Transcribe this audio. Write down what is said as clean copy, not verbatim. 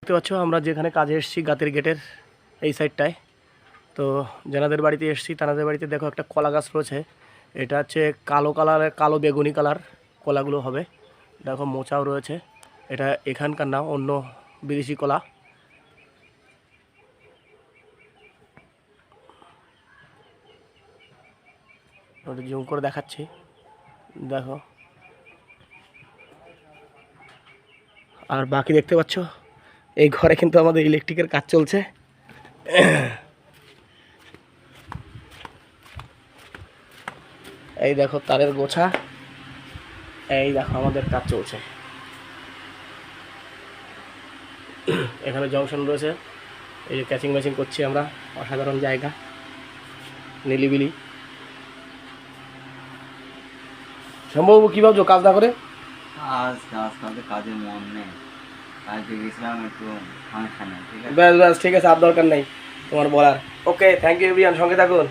দেখতে পাচ্ছ আমরা যেখানে কাজে এসেছি গাতের গেটের এই সাইডটায়। তো যেনাদের বাড়িতে এসেছি তানাদের বাড়িতে দেখো একটা কলা গাছ রয়েছে। এটা হচ্ছে কালো কালারের, কালো বেগুনি কালার কলাগুলো হবে। দেখো মোচাও রয়েছে। এটা এখানকার না, অন্য বিদেশি কলা। ওটা জুম করে দেখাচ্ছি, দেখো। আর বাকি দেখতে পাচ্ছ এই ঘরে কিন্তু আমাদের ইলেকট্রিকের কাজ চলছে। এই দেখো তারের গোছা, এই দেখো আমাদের কাজ চলছে। এখানে জংশন রয়েছে, এই যে ক্যাচিং ম্যাচিং করছি আমরা। অসাধারণ জায়গা, নিলিবিলি। সম্ভব কি ভাবছো কাজ না করে? কাজে মন নেই, কাজে গেছিলাম একটু ফাংশনে। ঠিক আছে, ব্যাস ব্যাস, ঠিক আছে, আর দরকার নেই তোমার বলার। ওকে, থ্যাংক ইউ এভরিওয়ান, সঙ্গে থাকুন।